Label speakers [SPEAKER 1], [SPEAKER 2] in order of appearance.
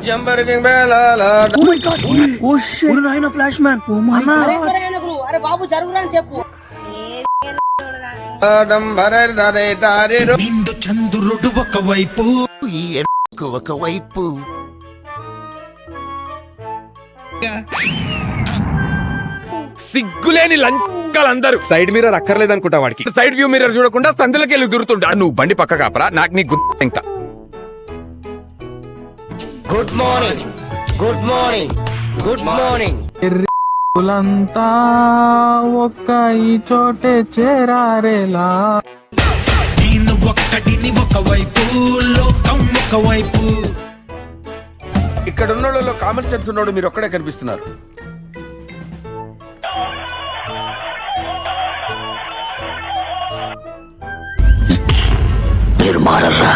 [SPEAKER 1] జంబర్కింగ్ బేలాల
[SPEAKER 2] oh my god oh shit oh నాయనా flash man oh my god
[SPEAKER 3] అరే బాబు జరుగురా అని చెప్పు.
[SPEAKER 1] డంబరర్ దరే డారిరు
[SPEAKER 4] నిండు చంద్రుడు ఒకవైపు
[SPEAKER 5] ఈ ఒకవైపు
[SPEAKER 6] సిగ్గులేని లంకాలందరూ సైడ్ మిర్రర్ అక్కర్లేదు అనుకుంటా వాడికి. సైడ్ వ్యూ మిర్రర్ చూడకుండా సందులోకి వెళ్ళి దూరుతుంటా. నువ్వు బండి పక్క కాపరా, నాకు నీ ఇంకా.
[SPEAKER 1] Good morning good morning good morning.
[SPEAKER 7] లంతా ఒక్క ఈ చోటే చేరారేలా.
[SPEAKER 4] నేను ఒక్కడిని ఒకవైపు లోకం ఒకవైపు.
[SPEAKER 6] ఇక్కడ ఉన్నోళ్ళలో కామన్ సెన్స్ ఉన్నోడు మీరు ఒక్కడే కనిపిస్తున్నారు.
[SPEAKER 5] మీరు మారరా.